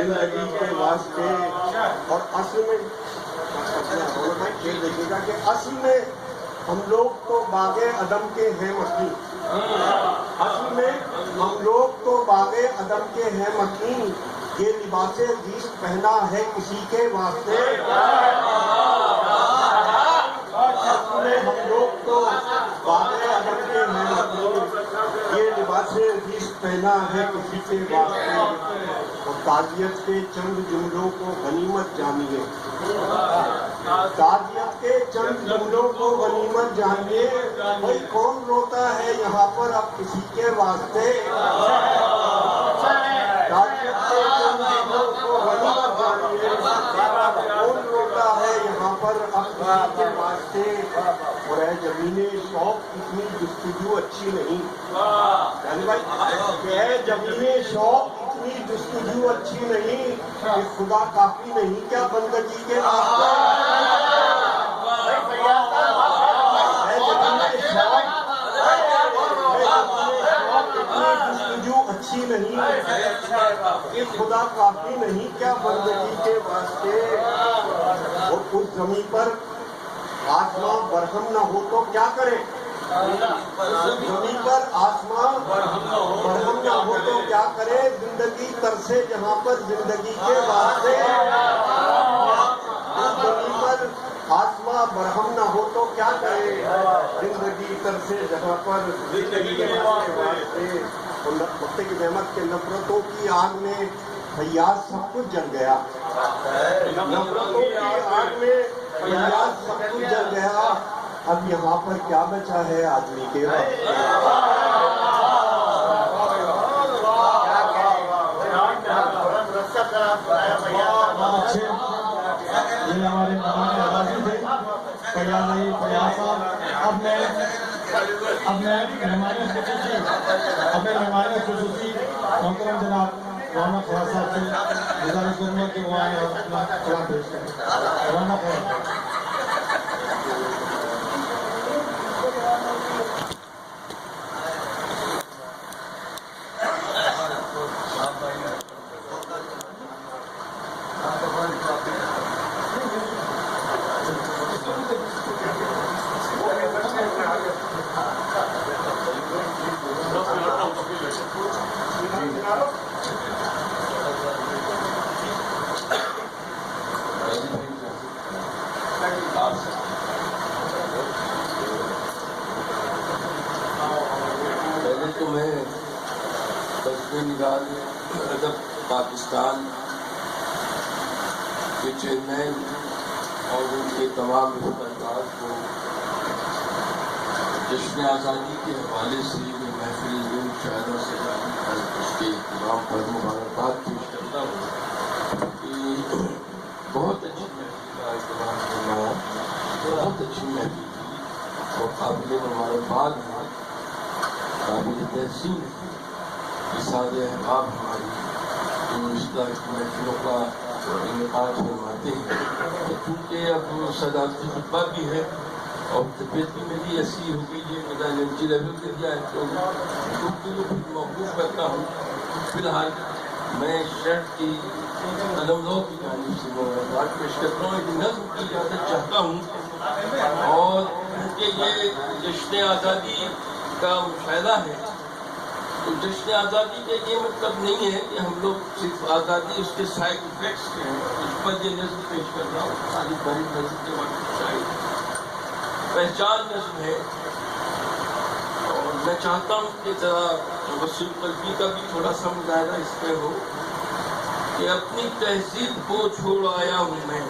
زندگی کے واسطے. اور اصل میں یہ دیکھیے گا کہ اصل میں ہم لوگ تو باغ عدم کے ہیں مکین. اصل میں ہم لوگ تو باغ عدم کے ہیں مکین. یہ لباس زیست پہنا ہے کسی کے واسطے. اصل میں ہم لوگ تو باغ عدم کے ہیں مکین. یہ لباس زیست پہنا ہے کسی کے واسطے. اور تعزیت کے چند جملوں کو غنیمت جانیے. تعزیت کے چند جملوں کو غنیمت جانیے. بھائی کون روتا ہے یہاں پر اب کسی کے واسطے. تعزیت کے چند جملوں کو غنیمت جانیے. کون روتا ہے یہاں پر اب کسی کے واسطے. اور اے زمین شوق اتنی جستجو اچھی نہیں. یعنی بھائی اے زمین شوق اتنی جستجو اچھی نہیں کہ خدا کافی نہیں کیا بندگی کے واسطے. جستجو اچھی نہیں کہ خدا کافی نہیں کیا بندگی کے واسطے. اور اس زمین پر آسمان برہم نہ ہو تو کیا کرے. زمین پر آسمان برہم نہ ہو تو کیا کرے. زندگی ترسے جہاں پر زندگی کے واسطے. زمین پر آسمان برہم نہ ہو تو کیا کرے. زندگی ترسے جہاں پر زندگی کے واسطے. وقت کی نعمت کے نفرتوں کی آگ میں فیاض سب کچھ جل گیا. نفرتوں کی آگ میں فیاض سب کچھ جل گیا. اب یہاں پر کیا بچا ہے آدمی کے واسطے. اچھے یہ ہمارے مہمان آزادی تھے فیاض فیاض صاحب. اب میں مہمان خصوصی محترم جناب مولانا فیاض صاحب سے گزارش کروں گا کہ وہ آئے اور اپنا کلام پیش کریں. مولانا فیاض. پہلے تو میں قصبے نگار ادب پاکستان کے چیئرمین اور ان کے تمام رفقائیات کو جشن آزادی کے حوالے سے میں محفل میں شاعروں سے اس کے تمام پر مبارکباد پیش کرتا ہوں کہ بہت اچھی محفل کا اہتمام فرمایا. بہت اچھی محفل تھی اور قابل مبارکباد ہے, قابل تحسین ہے. یہ سارے احباب ہماری جو اس طرح کی محفلوں کا انعقاد فرماتے ہیں. چونکہ اب صدارتی خطبہ بھی ہے اور طبیعت بھی میری ایسی ہو گئی ہے, میرا انرجی لیول کر دیا ہے, تو گفتگو بھی موقوف کرتا ہوں. فی الحال میں شرٹ کی قلم لو کی جانب سے مبارکباد پیش کرتا ہوں. ایک نظم کی اجازت چاہتا ہوں اور کہ یہ جشن آزادی کا مشاہدہ ہے. تو جشن آزادی کا یہ مطلب نہیں ہے کہ ہم لوگ صرف آزادی اس کے سائڈ افیکٹس کے ہیں. اس پر یہ نظم پیش کر رہا ہوں. خالی بڑی نظم کے بعد شاید پہچان نظم ہے اور میں چاہتا ہوں کہ ذرا وسیع قلبی کا بھی تھوڑا سا مظاہرہ اس پہ ہو کہ اپنی تہذیب کو چھوڑ آیا ہوں میں.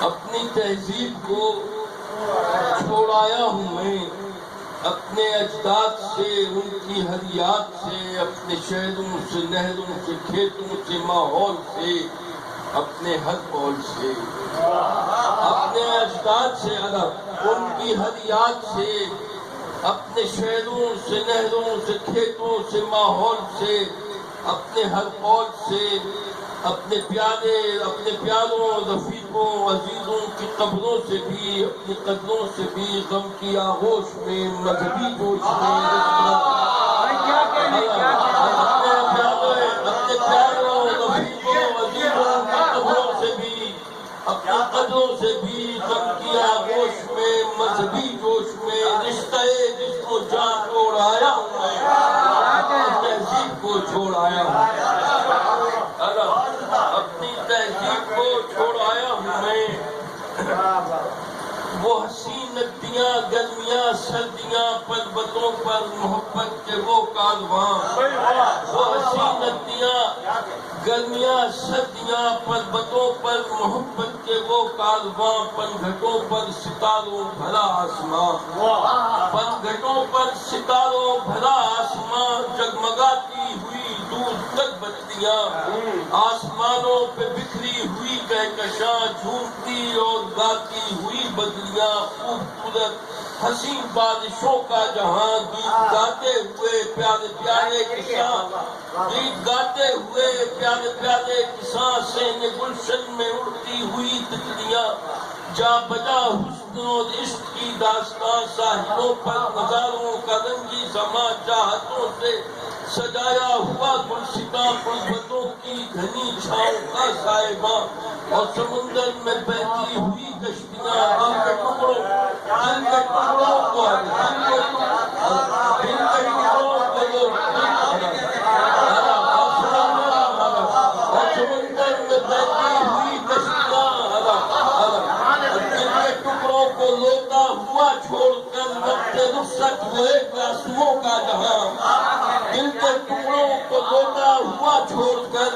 اپنی تہذیب کو چھوڑ آیا ہوں میں, اپنے اجداد سے, ان کی ہر یاد سے, اپنے شہروں سے, نہروں سے, کھیتوں سے, ماحول سے, اپنے ہر قول سے. اپنے اجداد سے الگ, ان کی ہر یاد سے, اپنے شہروں سے, نہروں سے, کھیتوں سے, ماحول سے, اپنے ہر قول سے, اپنے پیاروں رفیقوں عزیزوں کی قبروں سے بھی اپنی قدروں سے بھی غم کی آغوش میں مذہبی جوش میں اپنے پیاروں رفیقوں عزیزوں کی قبروں سے بھی اپنی قدروں سے بھی غم کی آغوش میں مذہبی جوش میں رشتہ جس کو جان چھوڑ آیا ہوں میں تہذیب کو چھوڑ آیا ہوں اپنی تہذیب کو چھوڑ آیا ہوں میں وہ حسین ندیاں گرمیاں سردیاں پربتوں پر محبت کے وہ کارواں وہ حسین ندیاں گرمیاں سردیاں پربتوں پر محبت کے وہ کارواں پنگھٹوں پر ستاروں بھرا آسماں پنگھٹوں پر ستاروں بھرا آسماں جگمگاتی ہوئی دور تک بتیاں آسمانوں پہ بکھری ہوئی کہکشاں جھومتی اور گاتی ہوئی بدلیاں خوبصورت حسین بارشوں کا جہاں گیت گاتے ہوئے پیارے پیارے کساں گیت گاتے ہوئے پیارے پیارے کساں سین گلشن میں اڑتی ہوئی تتلیاں جا بجا حسن اور عشق کی داستان ساحلوں پر نظاروں کا رنگی سما چاہتوں سے سجایا ہوا گلستاں قربتوں کی گھنی چھاؤں کا سائباں اور سمندر میں بہتی ہوئی کشتیاں دل کے ٹکڑوں کو اور سمندر میں بہتی ہوئی کشتیاں دل کے ٹکڑوں کو لوٹا ہوا چھوڑ کر وقت رخصت ہوئے آنسوؤں کا جہاں دل کے ٹکڑوں کو لوٹا ہوا چھوڑ کر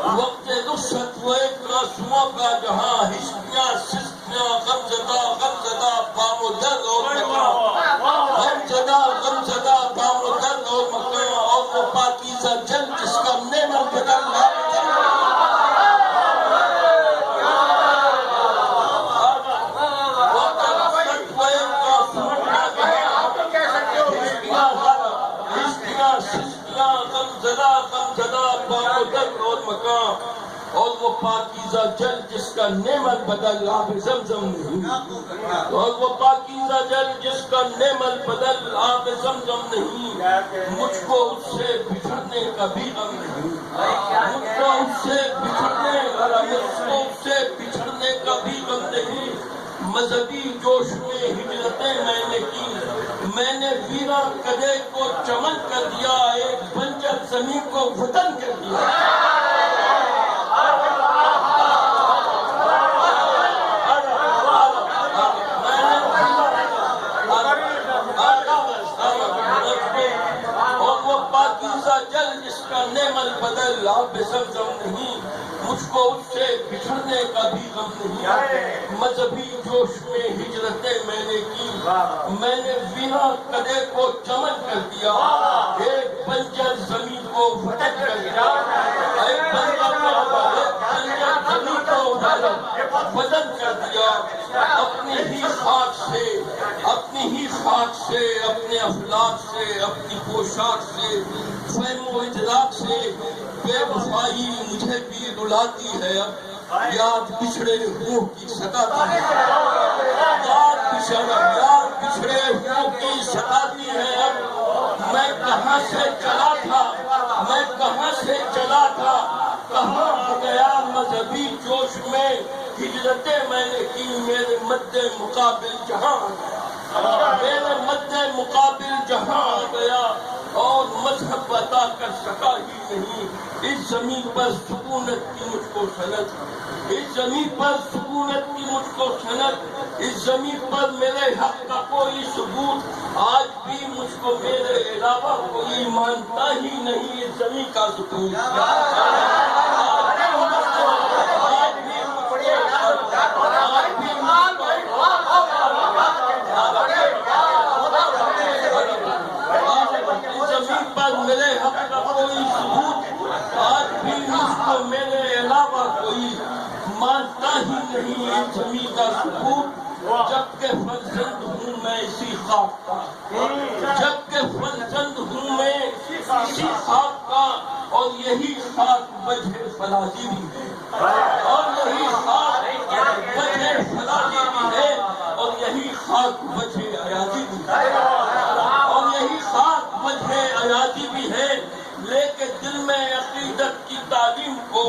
وقت رخصت ہوئے آنسوؤں کا جہاں ہسکیاں سسکیاں غمزدہ بام و درد اور مکان غمزدہ بام و درد اور مکان اور وہ پاکیزہ جل جس کا نعمت بدل اور مکان اور وہ پاکیزہ جل جس کا نعمت بدل آب زمزم نہیں اور وہ پاکیزہ جل جس کا نعمت بدل آب زمزم نہیں مجھ کو اس سے بچھڑنے کا بھی غم نہیں مجھ کو اس سے بچھڑنے کا بھی غم نہیں مذہبی جوش میں ہجرتیں میں نے کی میں نے ویرا کدے کو چمن کر دیا ایک بنجر زمین کو وطن کر دیا اور وہ پاکیزہ جل جس کا نعمت بدل آب زمزم نہیں مجھ کو اس سے بچھڑنے کا بھی غم نہیں مذہبی جوش میں ہجرتیں میں نے کی میں نے وینا کدے کو چمن کر دیا ایک بنجر زمین کو وطن کر دیا ایک بنجر زمین کو وطن کر دیا اپنی ہی خاک سے اپنے افلاق سے اپنی پوشاک سے فہم و ادراک سے بے وفائی مجھے بھی رلاتی ہے اب یاد بچھڑے روح کی ستاتی ہے یاد بچھڑے روح کی ستاتی ہے اب میں کہاں سے چلا تھا کہاں آ گیا مذہبی جوش میں ہجرتیں میں نے کی میرے مد مقابل جہاں آ گیا اور مذہب عطا کر سکا ہی نہیں اس زمین پر سکونت کی مجھ کو صنعت اس زمین پر سکونت کی مجھ کو صنعت اس زمین پر میرے حق کا کوئی ثبوت آج بھی مجھ کو میرے علاوہ کوئی مانتا ہی نہیں اس زمین کا سکون زمین پر میرے حق کا کوئی ثبوت آج بھی مجھ کو میرے علاوہ کوئی مانتا ہی نہیں اس زمین کا ثبوت جبکہ فرزند ہوں میں اسی خاک کا جبکہ فرزند ہوں میں اسی خاک کا اور یہی خاک وجہ فلازی بھی ہے، اور یہی خاک وجہ فلازی بھی ہے، اور یہی خاک وجہ ایازی بھی ہے، اور یہی خاک وجہ ایازی بھی ہے۔ لے کے دل میں عقیدت کی تعلیم کو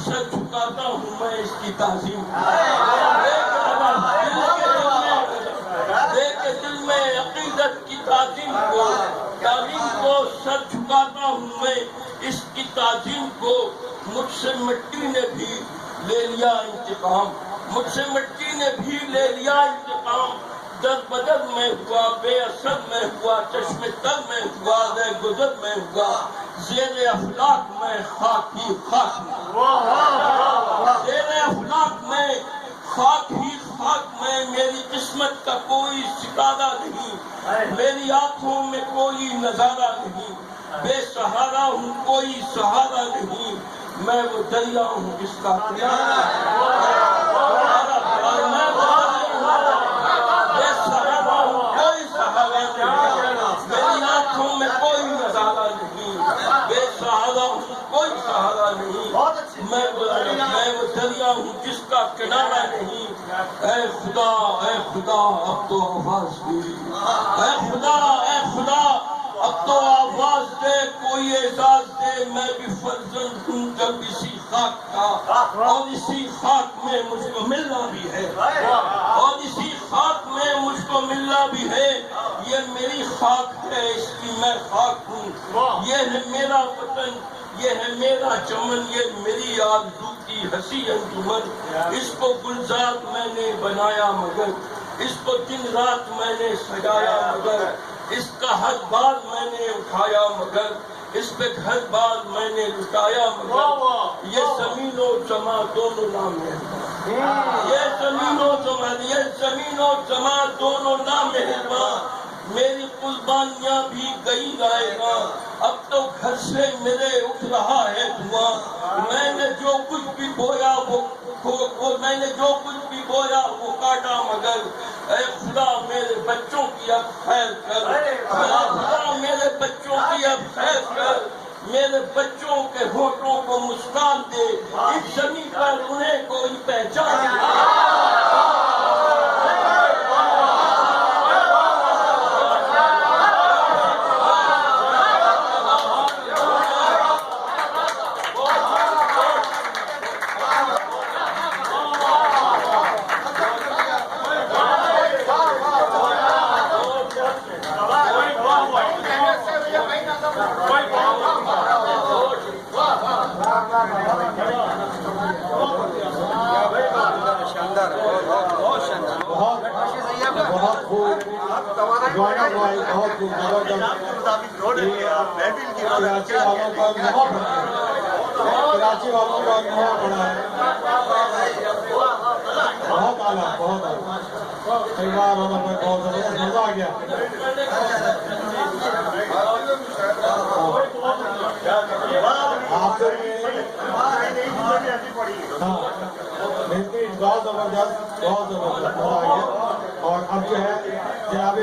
سر جھکاتا ہوں میں اس کی تعظیم کو، لے کے دل میں عقیدت کی تعلیم کو سر جھکاتا ہوں میں اس کی تعظیم کو۔ مجھ سے مٹی نے بھی لے لیا انتقام، مجھ سے مٹی نے بھی لے لیا انتقام، در بدر میں ہوا، بے اثر میں ہوا، چشم تر میں ہوا، رہ گزر میں ہوا، زیر افلاک میں خاک ہی خاک میں، زیر افلاک میں خاک ہی خاک میں، میری قسمت کا کوئی ستارہ نہیں، میری آنکھوں میں کوئی نظارہ نہیں، بے سہارا ہوں کوئی سہارا نہیں، میں وہ دریا ہوں جس کا کنارہ بے سہارا ہوں کوئی سہارا نہیں، میری آنکھوں میں کوئی نظارہ نہیں، بے سہارا ہوں کوئی سہارا نہیں، میں وہ دریا ہوں جس کا کنارہ نہیں۔ اے خدا اب تو آواز دے، اے خدا اب تو آواز دے، کوئی اعزاز دے، میں بھی فرزند ہوں جب اسی خاک کا، اور اسی خاک میں مجھ کو ملنا بھی ہے، اور اسی خاک میں مجھ کو ملنا بھی ہے۔ یہ میری خاک ہے، اس کی میں خاک ہوں، یہ ہے میرا وطن، یہ ہے میرا چمن، یہ میری آرزو کی ہنسی انجمن، اس کو گلزار میں نے بنایا مگر، اس کو دن رات میں نے سجایا مگر، اس کا ہر بار میں نے اٹھایا مگر، اس پہ گھر بار میں نے لٹایا مگر، یہ زمین و زماں دونوں نامہرباں، یہ زمین و زماں دونوں نامہرباں، میری قربانیاں بھی گئی رائے گا، اب تو گھر سے میرے اٹھ رہا ہے دھواں، میں نے جو کچھ بھی بویا وہ کاٹا مگر، اے خدا میرے بچوں کی اب خیر کر، اے خدا میرے بچوں کی اب خیر کر، میرے بچوں کے ہونٹوں کو مسکان دے، اس زمین پر انہیں کوئی پہچان دے۔ بہت خوب گانا ہوا ہے، بہت خوب زبردست، کراچی والوں کا نیا بڑا ہے، بہت اعلیٰ بہت اعلیٰ، کئی بار بہت زبردست، مزہ آ گیا۔ آپ سے ہاں بہترین، بہت زبردست، بہت زبردست، مزہ آ گیا۔ اور اب جو ہے جناب